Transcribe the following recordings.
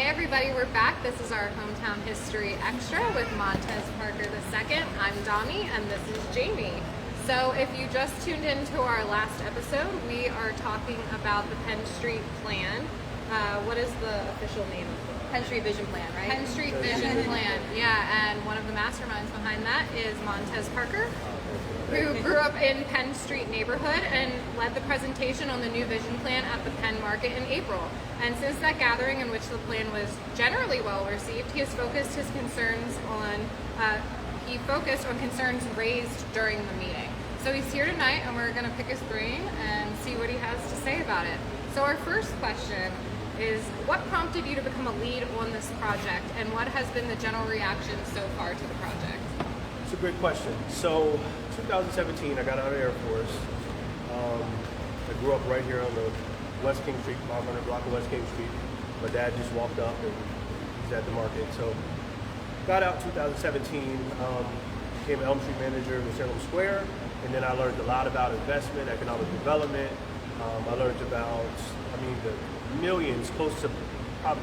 everybody, we're back. This is our Hometown History Extra with Montez Parker II. I'm Dami and this is Jamie. So if you just tuned into our last episode, we are talking about the Penn Street Plan. What is the official name of it? Penn Street Vision Plan, right? Penn Street Vision Plan, yeah, and one of the masterminds behind that is Montez Parker, who grew up in Penn Street neighborhood and led the presentation on the new vision plan at the Penn Market in April. And since that gathering, in which the plan was generally well received, he has focused his concerns on concerns raised during the meeting. So he's here tonight, and we're going to pick his brain and see what he has to say about it. So our first question is, what prompted you to become a lead on this project, and what has been the general reaction so far to the project? It's a great question. So, 2017, I got out of the Air Force. I grew up right here on the West King Street, 500 block of West King Street. My dad just walked up and he's at the market. So, got out 2017, became an Elm Street manager in Salem Square, and then I learned a lot about investment, economic development. I learned about, the millions, close to $1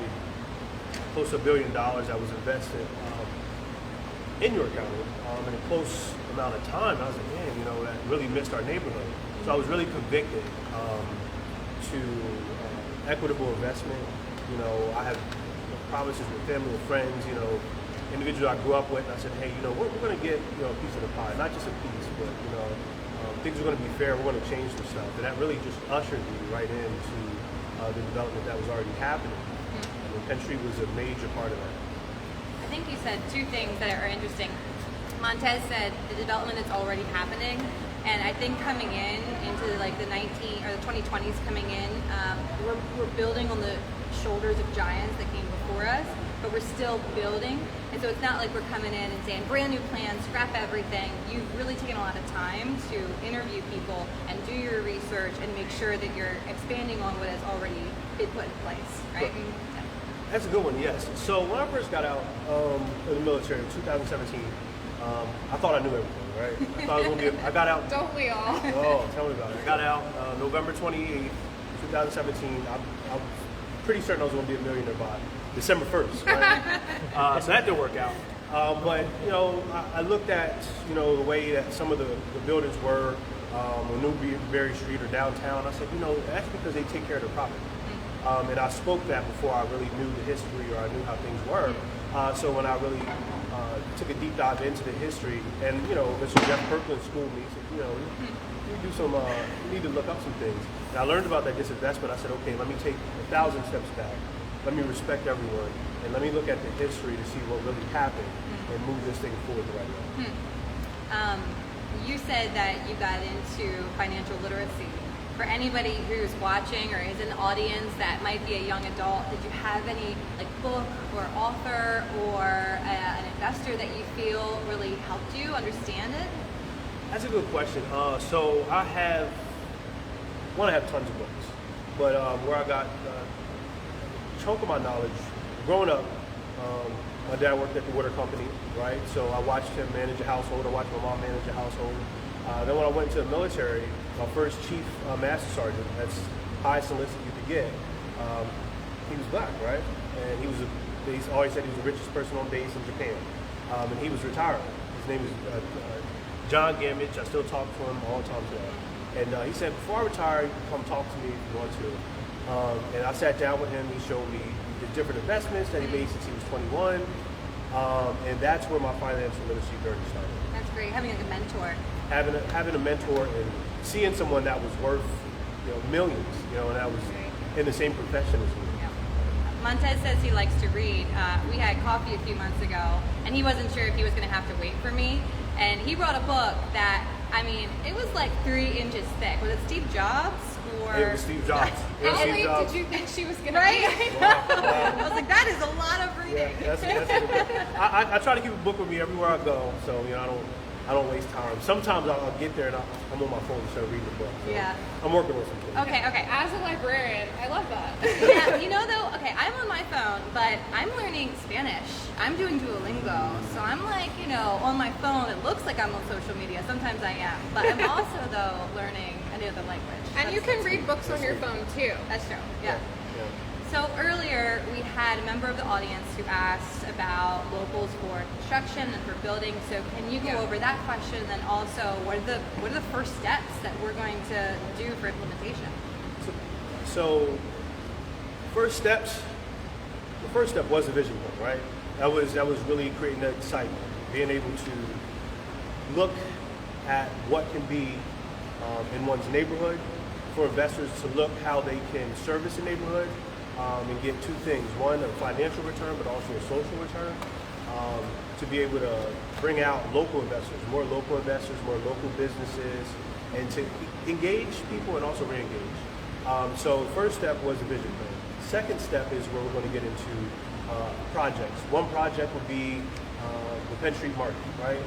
billion that was invested in York County in a close amount of time. I was like, man, that really missed our neighborhood. So I was really convicted to equitable investment. I have promises with family and friends, individuals I grew up with, and I said, hey, we're going to get a piece of the pie, not just a piece, but things are going to be fair. We're going to change some stuff, and that really just ushered me right into the development that was already happening. And Penn Street was a major part of that. I think you said two things that are interesting. Montez said the development is already happening, and I think coming into like the 2020s coming in, we're building on the shoulders of giants that came before us, but we're still building. And so it's not like we're coming in and saying brand new plans, scrap everything. You've really taken a lot of time to interview people and do your research and make sure that you're expanding on what has already been put in place, right? That's a good one, yes. So when I first got out of the military in 2017, I thought I knew everything, right? I thought I was going to I got out. Don't we all? Oh, tell me about it. I got out November 28th, 2017. I'm pretty certain I was going to be a millionaire by December 1st, right? So that didn't work out. But, I looked at, the way that some of the buildings were on Newberry Street or downtown. I said, that's because they take care of their property. And I spoke that before I really knew the history or I knew how things were. So when I really took a deep dive into the history, and Mr. Jeff Kirkland schooled me, he said, you need to look up some things. And I learned about that disinvestment. I said, okay, let me take 1,000 steps back. Let me respect everyone, and let me look at the history to see what really happened and move this thing forward the right way. You said that you got into financial literacy. For anybody who's watching or is in the audience that might be a young adult, did you have any book or author or an investor that you feel really helped you understand it? That's a good question. So I have tons of books, but where I got a chunk of my knowledge, growing up, my dad worked at the water company, right? So I watched him manage a household. I watched my mom manage a household. Then when I went to the military, my first chief master sergeant, that's highest enlisted you could get, he was black, right? And they always said he was the richest person on base in Japan. And he was retired. His name is John Gamage. I still talk to him all the time today. And he said, before I retire, you can come talk to me if you want to. And I sat down with him. He showed me the different investments that he made since he was 21. And that's where my financial literacy journey started. That's great, having a mentor. Having a mentor and seeing someone that was worth millions, and that was in the same profession as me. Yeah. Montez says he likes to read. We had coffee a few months ago, and he wasn't sure if he was going to have to wait for me. And he brought a book that, it was like 3 inches thick. Was it Steve Jobs? It was Steve Jobs. How late did you think she was going to be? Wow. I was like, that is a lot of reading. Yeah, that's I try to keep a book with me everywhere I go, so I don't waste time. Sometimes I'll get there and I'm on my phone instead of reading the book. So yeah. I'm working on some things. Okay. As a librarian, I love that. Yeah, though, I'm on my phone, but I'm learning Spanish. I'm doing Duolingo, so I'm on my phone. It looks like I'm on social media. Sometimes I am, but I'm also, though, learning another language. And you can read books on your phone, too. That's true, yeah. So earlier we had a member of the audience who asked about locals for construction and for building. So can you go over that question, and then also what are the first steps that we're going to do for implementation? So first steps. The first step was the vision board, right? That was really creating that excitement, being able to look at what can be in one's neighborhood, for investors to look how they can service a neighborhood and get two things: one, a financial return, but also a social return. To be able to bring out local investors, more local businesses, and to engage people and also re-engage. So first step was the vision plan. Second step is where we're going to get into projects. One project would be the Penn Street Market, right?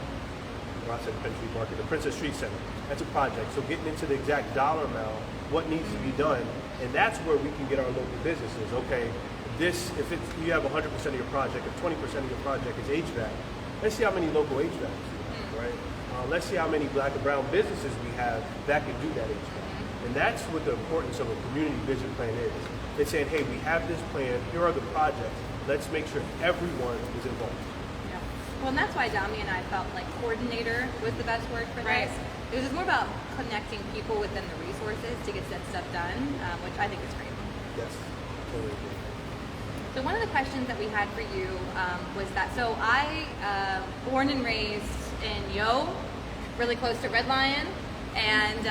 Or I said Penn Street Market, the Princess Street Center. That's a project. So getting into the exact dollar amount, what needs to be done, and that's where we can get our local businesses. Okay, you have 100% of your project, if 20% of your project is HVAC, let's see how many local HVACs you have, right? Let's see how many black and brown businesses we have that can do that HVAC. And that's what the importance of a community vision plan is. It's saying, hey, we have this plan, here are the projects, let's make sure everyone is involved. Yeah. Well, and that's why Dami and I felt like coordinator was the best word for this. It was just more about connecting people within the resources to get that stuff done, which I think is great. Yes, totally agree. So one of the questions that we had for you was that, so I, born and raised in Yo, really close to Red Lion, and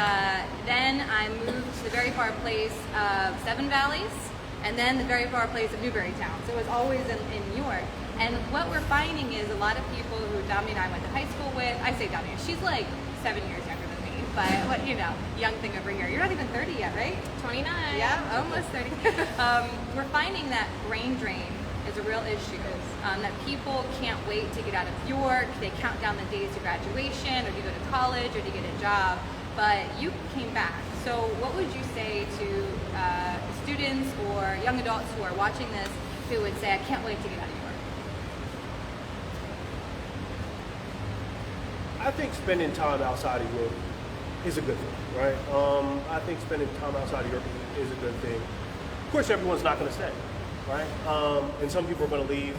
then I moved to the very far place of Seven Valleys, and then the very far place of Newburytown. So it was always in New York. And what we're finding is a lot of people who Dami and I went to high school with, I say Dami, she's like 7 years younger than me, but what, young thing over here. You're not even 30 yet, right? 29. Yeah, almost 30. We're finding that brain drain is a real issue. That people can't wait to get out of York. They count down the days to graduation, or to go to college, or to get a job. But you came back. So what would you say to students or young adults who are watching this who would say, I can't wait to get out of York? I think spending time outside of York is a good thing, right? I think spending time outside of York is a good thing. Of course, everyone's not going to stay, right? And some people are going to leave,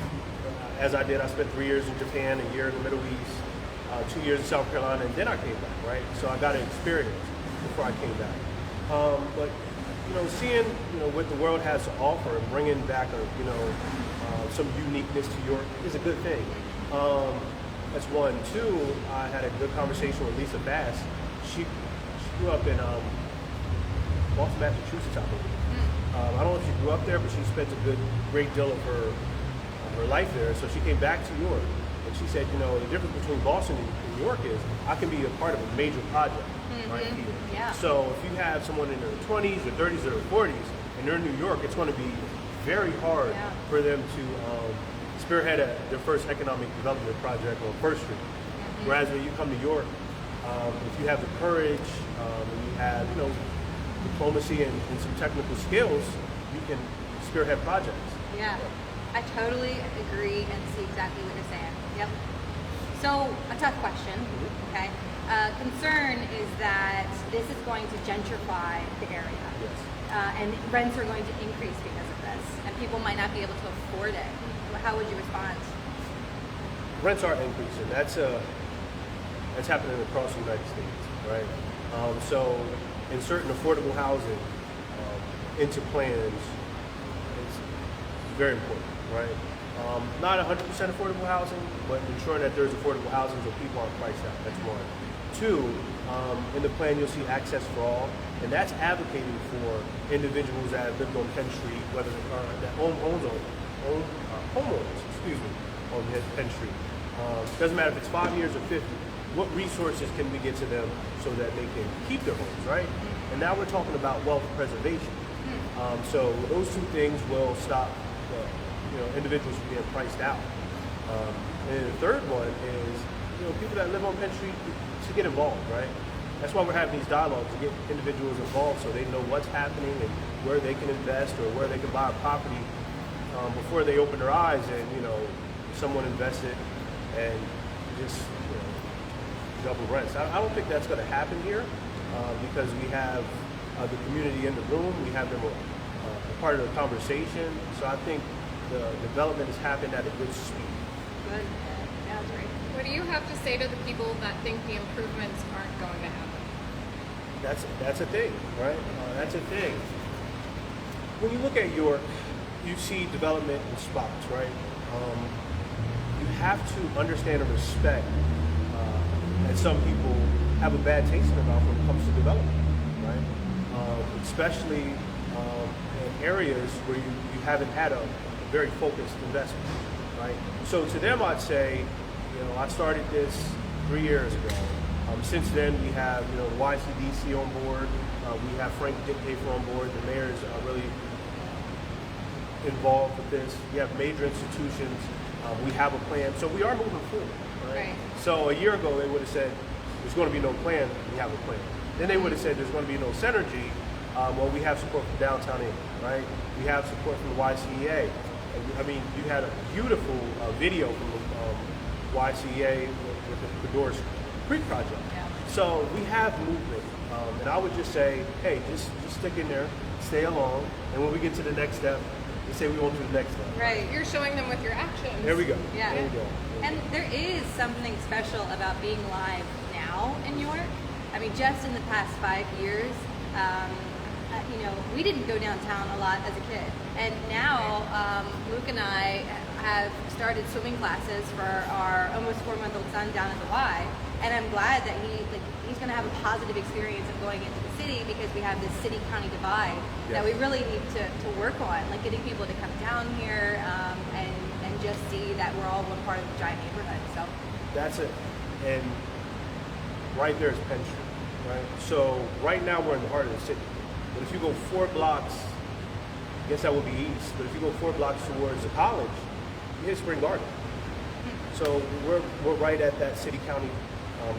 as I did. I spent 3 years in Japan, a year in the Middle East, 2 years in South Carolina, and then I came back, right? So I got an experience before I came back. But seeing what the world has to offer and bringing back some uniqueness to York is a good thing. That's one. Two, I had a good conversation with Lisa Bass. She grew up in Boston, Massachusetts, I believe. I don't know if she grew up there, but she spent a great deal of her life there. So she came back to York, and she said, the difference between Boston and New York is I can be a part of a major project right here. Yeah. So if you have someone in their 20s or 30s or 40s, and they're in New York, it's going to be very hard for them to spearhead their first economic development project on First Street. Whereas when you come to York, if you have the courage and you have diplomacy and some technical skills, you can spearhead projects. Yeah, I totally agree and see exactly what you're saying. Yep. So a tough question, okay? Concern is that this is going to gentrify the area. Yes. And rents are going to increase because of this, and people might not be able to afford it. How would you respond? Rents are increasing. That's happening across the United States, right? So in certain affordable housing into plans, it's very important, right? Not 100% affordable housing, but ensuring that there's affordable housing so people aren't priced out. That's one. Two, in the plan you'll see access for all, and that's advocating for individuals that have lived on Penn Street, whether that own homeowners, on Penn Street. Doesn't matter if it's 5 years or 50. What resources can we get to them so that they can keep their homes, right? And now we're talking about wealth preservation. So those two things will stop individuals from being priced out. And the third one is people that live on Penn Street to get involved, right? That's why we're having these dialogues, to get individuals involved so they know what's happening and where they can invest or where they can buy a property before they open their eyes and someone invested and just double rents. I don't think that's going to happen here because we have the community in the room. We have them part of the conversation. So I think the development has happened at a good speed. Good. Yeah, that's great. What do you have to say to the people that think the improvements aren't going to happen? That's a thing, right? That's a thing. When you look at York, you see development in spots, right? You have to understand and respect that some people have a bad taste in their mouth when it comes to development, right? Especially in areas where you haven't had a very focused investment, right? So to them, I'd say, I started this 3 years ago. Since then, we have, the YCDC on board. We have Frank Dictator on board. The mayor's really involved with this. We have major institutions. We have a plan. So we are moving forward, right? So a year ago, they would have said, there's going to be no plan. We have a plan. Then they would have said there's going to be no synergy. Well, we have support from downtown Inc., right? We have support from the YCEA. I mean, you had a beautiful video from the YCEA with the Cador's Creek project. Yeah. So we have movement. And I would just say, hey, just stick in there, stay along, and when we get to the next step, you say we won't do the next step. Right. You're showing them with your actions. There we go. Yeah. There we go. And there is something special about being live now in York. I mean, just in the past 5 years, we didn't go downtown a lot as a kid. And now, Luke and I have started swimming classes for our almost 4-month-old son down at the Y. And I'm glad that he's going to have a positive experience of going into the city, because we have this city-county divide that we really need to work on, like getting people to come down here and just see that we're all one part of the giant neighborhood. So that's it. And right there is Penn Street, right? So right now we're in the heart of the city. But if you go 4 blocks, I guess that would be east, but if you go 4 blocks towards the college, you hit Spring Garden. So we're right at that city-county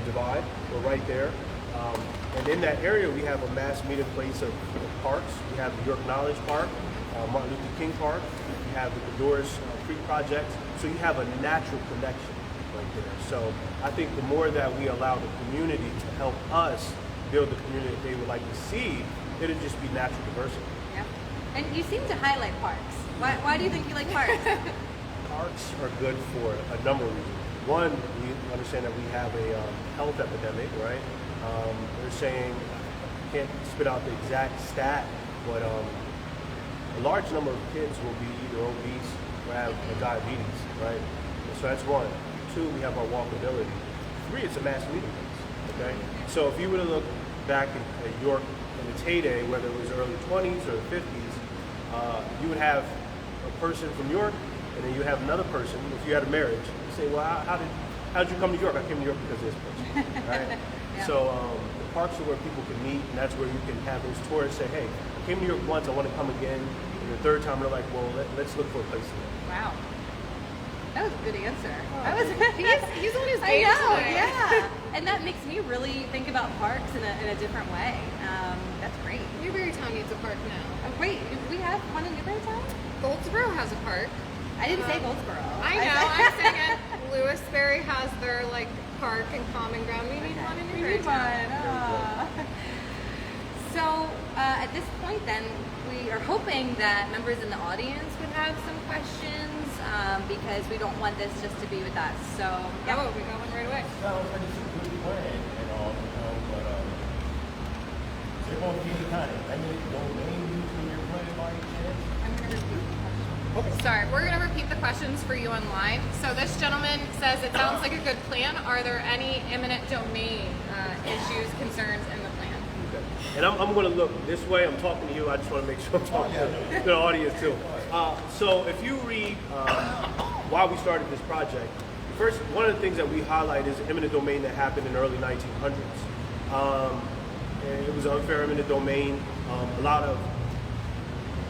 divide. We're right there. And in that area, we have a mass meeting place of parks. We have the York Knowledge Park, Martin Luther King Park. We have the Cador's Creek project. So you have a natural connection right there. So I think the more that we allow the community to help us build the community that they would like to see, it'll just be natural diversity. yeah. And you seem to highlight parks. Why do you think you like parks? Parks are good for a number of reasons. One, we understand that we have a health epidemic, right? They're saying, I can't spit out the exact stat, but a large number of kids will be either obese or have diabetes, right? So that's one. 2, we have our walkability. 3, it's a mass meeting place, okay? So if you were to look back at York in its heyday, whether it was early 20s or the 50s, you would have a person from York, and then you have another person. If you had a marriage, you say, well, how did you come to York? I came to York because of this person, right? Yeah. So the parks are where people can meet, and that's where you can have those tourists say, hey, I came to York once, I want to come again. And the third time, they're like, well, let's look for a place to live. Wow. That was a good answer. He's on his I game know, today. yeah. And that makes me really think about parks in a different way. That's great. Newburytown needs a park now. Oh, wait, do we have one in Newburytown? Goldsboro has a park. I didn't say Goldsboro. I know, I'm saying it. Lewisberry has their park and common ground. We need one in We need Newburytown. one. So at this point then, we are hoping that members in the audience would have some questions, because we don't want this just to be with us. So yeah. Oh, we got one right away. Sounds like it's a good plan and all, but is there going to be any kind of eminent domain use in your plan by any chance? I'm going to repeat the question. Sorry, we're going to repeat the questions for you online. So this gentleman says it sounds like a good plan. Are there any eminent domain issues, concerns in the plan? Okay. And I'm going to look this way. I'm talking to you. I just want to make sure I'm talking to the audience too. So if you read why we started this project, first, one of the things that we highlight is eminent domain that happened in the early 1900s. And it was unfair eminent domain. A lot of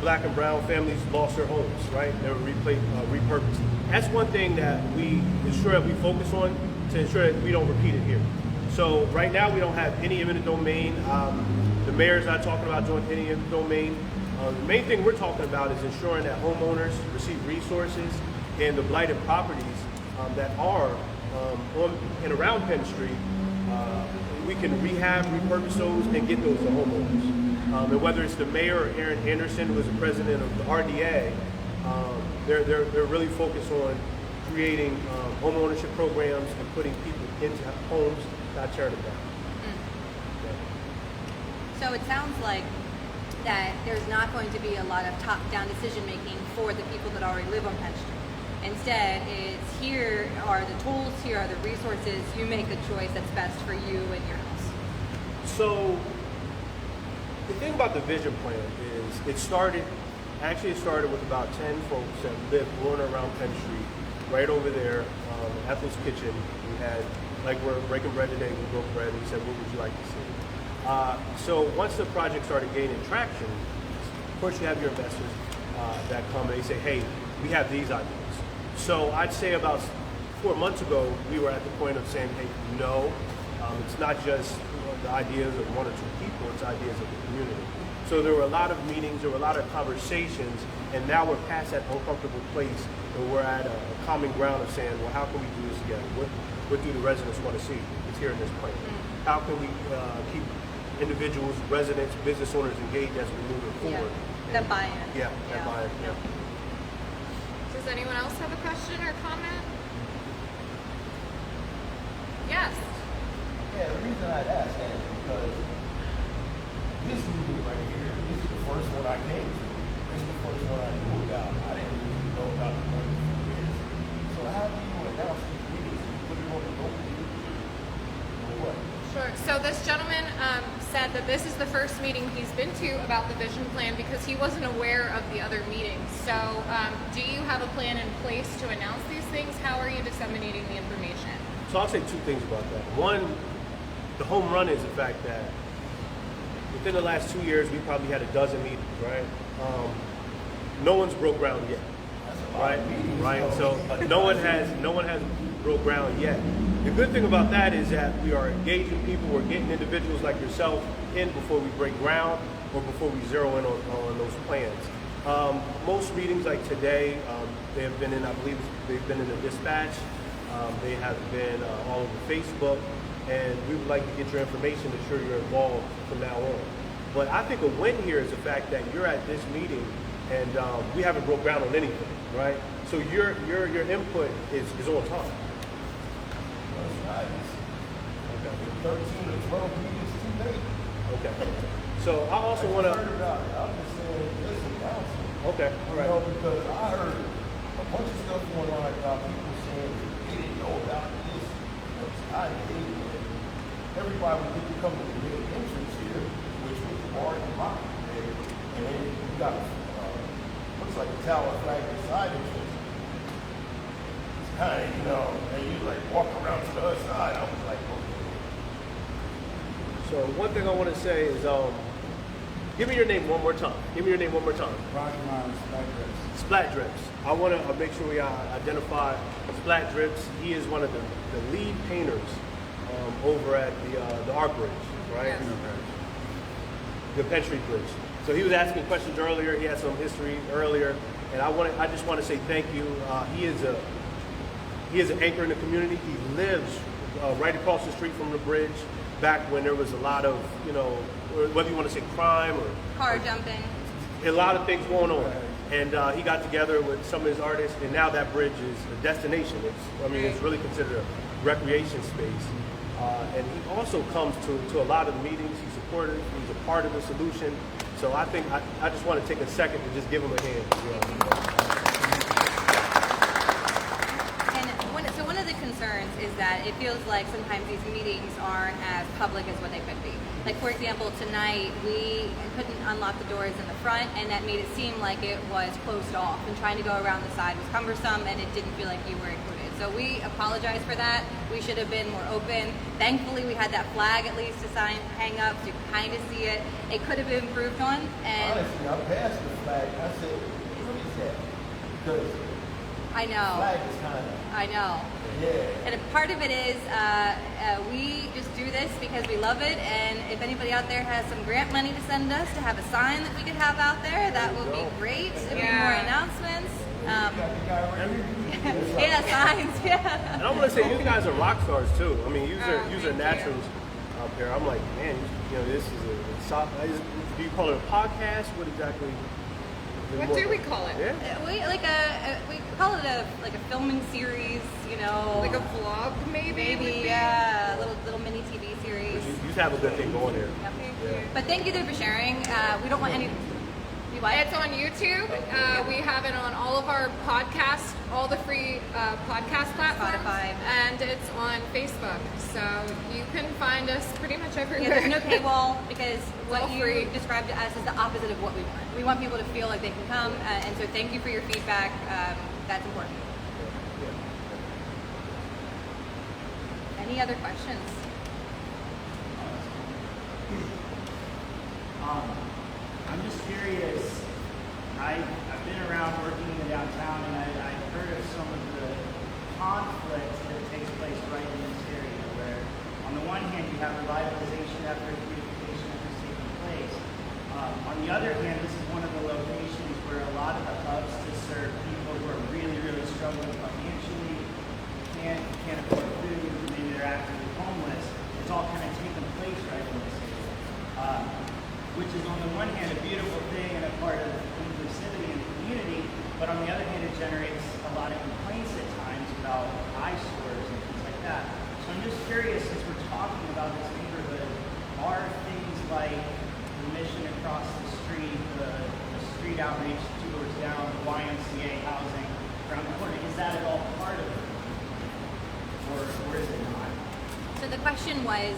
Black and brown families lost their homes, right? They were repurposed. That's one thing that we ensure that we focus on to ensure that we don't repeat it here. So right now we don't have any eminent domain. The mayor's not talking about doing any eminent domain. The main thing we're talking about is ensuring that homeowners receive resources and the blighted properties that are on and around Penn Street. We can rehab, repurpose those, and get those to homeowners. And whether it's the mayor or Aaron Anderson, who is the president of the RDA, they're really focused on creating home ownership programs and putting people into homes, not tearing them down. So it sounds like that there's not going to be a lot of top-down decision-making for the people that already live on Penn Street. Instead, it's here are the tools, here are the resources, you make the choice that's best for you and your house. So the thing about the vision plan is it started with about 10 folks that lived going around Penn Street, right over there, Ethel's Kitchen. We had, like, we're breaking bread today, we broke bread, and we said, what would you like to see? So once the project started gaining traction, of course you have your investors that come and they say, hey, we have these ideas. So I'd say about 4 months ago, we were at the point of saying, hey, no, it's not just the ideas of one or two people, it's ideas of the community. So there were a lot of meetings, there were a lot of conversations, and now we're past that uncomfortable place where we're at a common ground of saying, well, how can we do this together? What do the residents want to see? It's here in this plan. How can we keep individuals, residents, business owners engaged as we move it forward? The buy-in. Yeah, that buy-in. Yeah. Does anyone else have a question or comment? Yes. Yeah, the reason I'd ask that is because this meeting right here, this is the first one I came to. This is the first one I knew about. I didn't really know about the one for years. So how do you announce these meetings? You put it on the local news or what? Sure. So this gentleman said that this is the first meeting he's been to about the vision plan because he wasn't aware of the other meetings. So do you have a plan in place to announce these things? How are you disseminating the information? So I'll say two things about that. One, the home run is the fact that within the last 2 years, we probably had a dozen meetings, right? No one's broke ground yet, right? Right. So no one has broke ground yet. The good thing about that is that we are engaging people. We're getting individuals like yourself in before we break ground or before we zero in on those plans. Most meetings like today, they have been in, I believe they've been in the dispatch. They have been all over Facebook. And we would like to get your information to ensure you're involved from now on. But I think a win here is the fact that you're at this meeting and we haven't broke ground on anything, right? So your input is on time. That's right. Okay. 13 or 12 meetings too late. Okay. So I also want to. heard about it. I'm just saying, listen, council. Okay. All right. You know, because I heard a bunch of stuff going on about people saying they didn't know about this. I did. Everybody would get to come to the main entrance here, which was the bar and rock there, and then you got looks like a tower flag beside entrance. It's kind of, you know, and you like walk around to the other side. I was like, okay. So one thing I want to say is, give me your name one more time. Give me your name one more time. Roger Myers, Splat Drips. Splat Drips. I want to make sure we identify Splat Drips. He is one of the lead painters over at the Arc Bridge, right? Yes. The Penn Street Bridge. So he was asking questions earlier. He had some history earlier, and I just want to say thank you. He is an anchor in the community. He lives right across the street from the bridge. Back when there was a lot of, you know, whether you want to say crime or Car jumping. a lot of things going on. And he got together with some of his artists, and now that bridge is a destination. It's really considered a recreation space. And he also comes to a lot of the meetings. He's supportive. He's a part of the solution. So I think I just want to take a second to just give him a hand. And one of the concerns is that it feels like sometimes these meetings aren't as public as what they could be. Like, for example, tonight we couldn't unlock the doors in the front, and that made it seem like it was closed off, and trying to go around the side was cumbersome, and it didn't feel like you were included. So we apologize for that. We should have been more open. Thankfully, we had that flag at least to hang up to kind of see it. It could have been improved on. And honestly, I passed the flag. I said, what is that? Because I know. the flag is kind of. I know. Yeah. And a part of it is we just do this because we love it, and if anybody out there has some grant money to send us to have a sign that we could have out there, that would be great. There'll be more announcements. Yeah, signs, yeah. And I want to say, you guys are rock stars too. I mean, you are naturals. up here. I'm like, man, this is do you call it a podcast? What exactly? What do we call it? Yeah. We call it a filming series, Like a vlog, maybe? would be? yeah, a little mini TV series. You have a good thing going there. Yep. Yeah. But thank you there for sharing. We don't want any. You what? It's on YouTube. We have it on all of our podcasts, all the free podcast platforms. Spotify. And it's on Facebook. So you can find us pretty much everywhere. Yeah, there's no paywall because what all you free. described to us is the opposite of what we want. We want people to feel like they can come, and so thank you for your feedback. That's important. Any other questions? I'm just curious. I've been around working in the downtown, and I've heard of some of the conflict that takes place right in this area, where on the one hand you have revitalization efforts, beautification efforts taking place. On the other hand, this is one of the locations where a lot of the hubs to serve people who are really, really struggling financially, can't afford food, maybe they're actively homeless. It's all kind of taking place right in this area. Which is on the one hand a beautiful thing and a part of inclusivity and community, but on the other hand it generates a lot of complaints at times about eyesores and things like that. So I'm just curious, since we're talking about this neighborhood, are things like the mission across the street, the street outreach 2 doors down, the YMCA housing around the corner, is that at all part of it? Or is it not? So the question was,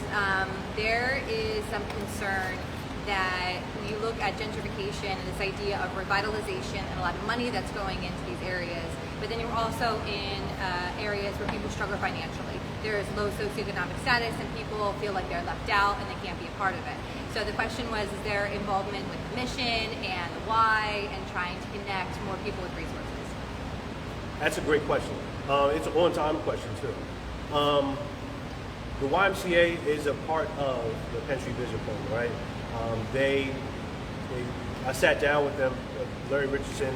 there is some concern that you look at gentrification and this idea of revitalization and a lot of money that's going into these areas, but then you're also in areas where people struggle financially. There is low socioeconomic status and people feel like they're left out and they can't be a part of it. So the question was, is there involvement with the mission and the why and trying to connect more people with resources? That's a great question. It's an on-time question too. The YMCA is a part of the Penn Street Vision Plan, right? I sat down with them, Larry Richardson,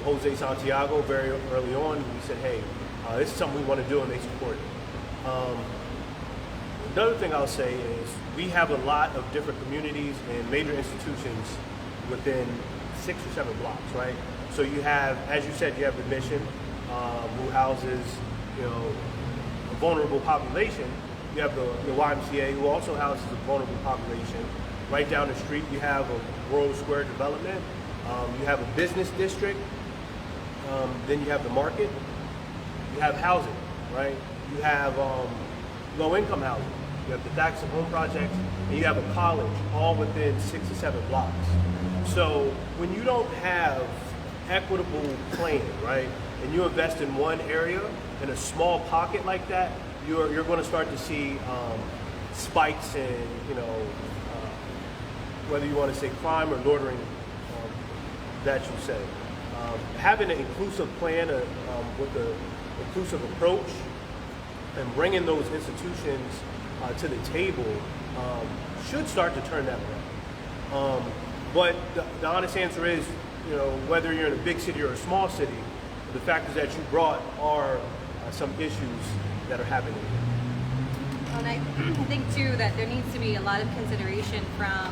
Jose Santiago, very early on. We said, hey, this is something we want to do, and they support it. Another thing I'll say is we have a lot of different communities and major institutions within 6 or 7 blocks, right? So you have, as you said, you have the mission, who houses, a vulnerable population. You have the YMCA, who also houses a vulnerable population. Right down the street, you have a World Square development. You have a business district. Then you have the market. You have housing, right? You have low-income housing. You have the Dax Home Project, and you have a college, all within 6 or 7 blocks. So when you don't have equitable planning, right, and you invest in one area, in a small pocket like that, you're going to start to see spikes in, whether you want to say crime or loitering, that you say. Having an inclusive plan with an inclusive approach and bringing those institutions to the table should start to turn that around. But the honest answer is, whether you're in a big city or a small city, the factors that you brought are some issues that are happening. And I think too that there needs to be a lot of consideration from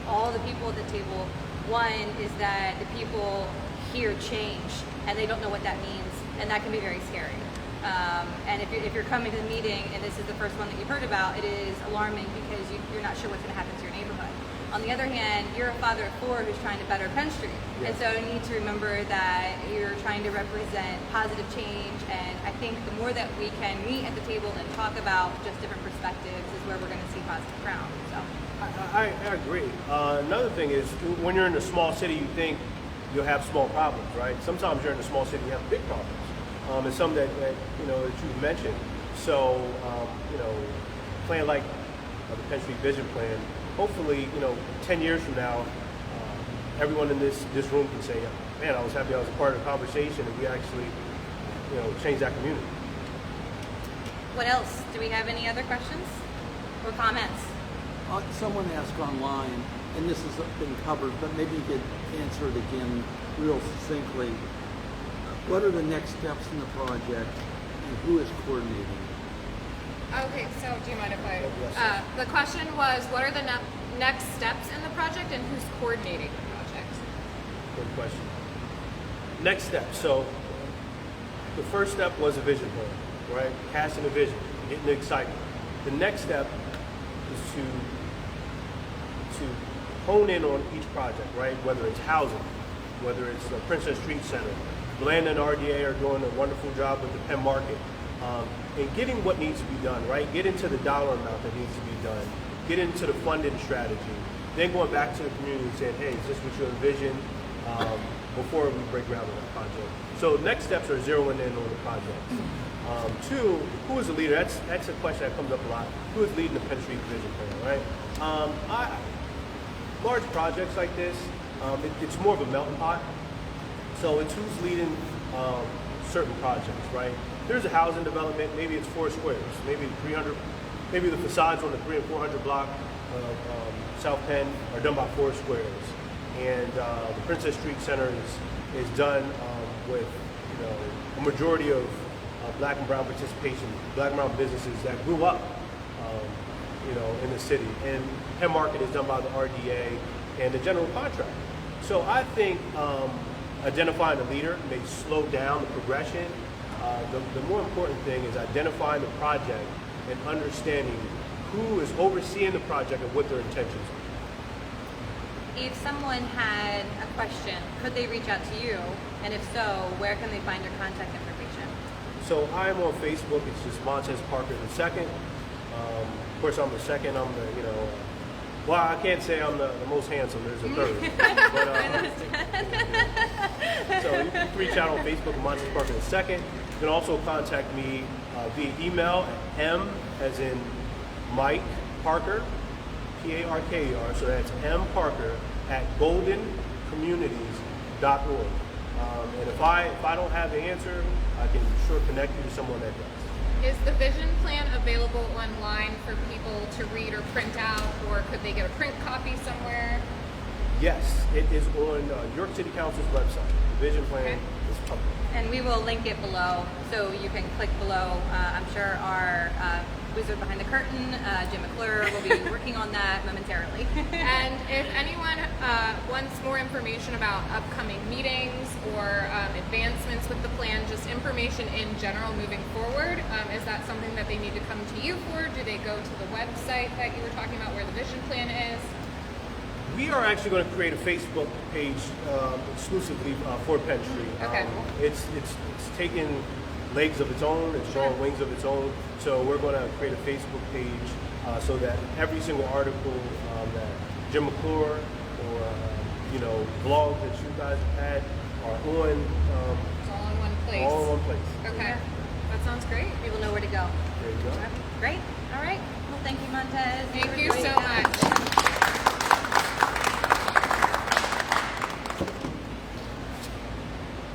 all the people at the table. One is that the people hear change and they don't know what that means, and that can be very scary. And if you're coming to the meeting and this is the first one that you've heard about, it is alarming because you're not sure what's going to happen to your neighborhood. On the other hand, you're a father of 4 who's trying to better Penn Street. Yes. And so you need to remember that you're trying to represent positive change, and I think the more that we can meet at the table and talk about just different perspectives is where we're going to see positive ground. So I agree. Another thing is, when you're in a small city, you think you'll have small problems, right? Sometimes you're in a small city, you have big problems. And some that you mentioned. So, plan like the Penn Street Vision Plan, hopefully, 10 years from now, everyone in this room can say, man, I was happy I was a part of the conversation and we actually, changed that community. what else? Do we have any other questions or comments? Someone asked online, and this has been covered, but maybe you could answer it again real succinctly. What are the next steps in the project, and who is coordinating? Okay, so do you mind if I? Yes. The question was, what are the next steps in the project, and who's coordinating the project? Good question. Next step. So the first step was a vision plan, right? Casting a vision, getting the excitement. The next step is to hone in on each project, right? Whether it's housing, whether it's the Princess Street Center. Bland and RDA are doing a wonderful job with the Penn Market. And getting what needs to be done, right? Get into the dollar amount that needs to be done. Get into the funding strategy. Then going back to the community and saying, hey, is this what you envision before we break ground on that project? So next steps are zeroing in on the project. Two, who is the leader? That's a question that comes up a lot. Who is leading the Penn Street Vision Plan, right? Large projects like this, it's more of a melting pot. So it's who's leading certain projects, right? There's a housing development, maybe it's 4 squares, maybe 300, maybe the facades on the 300 and 400 block of South Penn are done by 4 squares. And the Princess Street Center is done with a majority of black and brown participation, black and brown businesses that grew up in the city. And Penn Market is done by the RDA and the general contractor. So I think identifying a leader may slow down the progression. The more important thing is identifying the project and understanding who is overseeing the project and what their intentions are. If someone had a question, could they reach out to you? And if so, where can they find your contact information? So I am on Facebook. It's just Montez Parker II. Of course, I'm the second. I'm the, well, I can't say I'm the most handsome. There's a third. So you can reach out on Facebook at Montez Parker II. You can also contact me via email at M as in Mike Parker, Parker. So that's M Parker at goldencommunities.org. And if I don't have the answer, I can sure connect you to someone that does. Is the vision plan available online for people to read or print out, or could they get a print copy somewhere? Yes, it is on York City Council's website. The vision plan is public. And we will link it below, so you can click below. I'm sure our wizard behind the curtain, Jim McClure, will be working on that momentarily. And if anyone wants more information about upcoming meetings or advancements with the plan, just information in general moving forward, is that something that they need to come to you for? Do they go to the website that you were talking about where the vision plan is? We are actually going to create a Facebook page exclusively for Penn Street. Okay. It's taken legs of its own, it's showing wings of its own. So we're going to create a Facebook page so that every single article that Jim McClure or vlogs that you guys have had are on. It's all in one place. All in one place. Okay. That sounds great. People know where to go. There you go. Great. All right. Well, thank you, Montez. Thank for you joining so us. much.